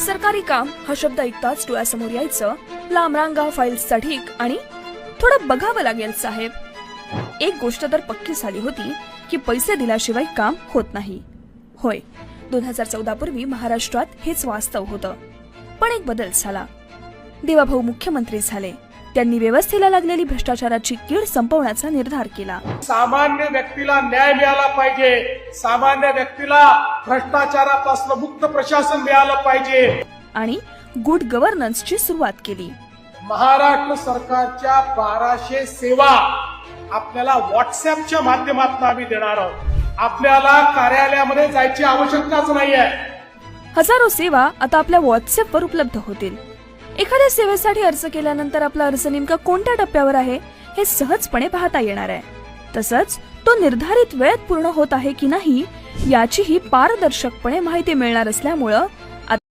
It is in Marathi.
सरकारी काम हा शब्द ऐकताच डोळ्यासमोर यायचं लांबरांगा फाईल्सचा ढीग आणि थोडं बघावं लागेल साहेब. एक गोष्ट तर पक्की झाली होती की पैसे दिल्याशिवाय काम होत नाही. होय, 2014 पूर्वी महाराष्ट्रात हेच वास्तव होतं. पण एक बदल झाला. देवाभाऊ मुख्यमंत्री झाले. त्यांनी व्यवस्थेला लागलेली भ्रष्टाचाराची कीड संपवण्याचा निर्धार केला. सामान्य व्यक्तीला न्याय मिळाला पाहिजे, सामान्य व्यक्तीला भ्रष्टाचारापासून मुक्त प्रशासन मिळालं पाहिजे आणि गुड गव्हर्नन्सची सुरुवात केली. महाराष्ट्र सरकारच्या 1200 सेवा आपल्याला व्हॉट्सअपच्या माध्यमातून आम्ही देणार आहोत. आपल्याला कार्यालयामध्ये जायची आवश्यकताच नाहीये. हजारो सेवा आता आपल्या व्हॉट्सअपवर उपलब्ध होतील. एखाद्या सेवेसाठी अर्ज केल्यानंतर आपला अर्ज नेमका कोणत्या टप्प्यावर आहे हे सहजपणे पाहता येणार आहे. तसंच तो निर्धारित वेळेत पूर्ण होत आहे की नाही याचीही पारदर्शकपणे माहिती मिळणार असल्यामुळं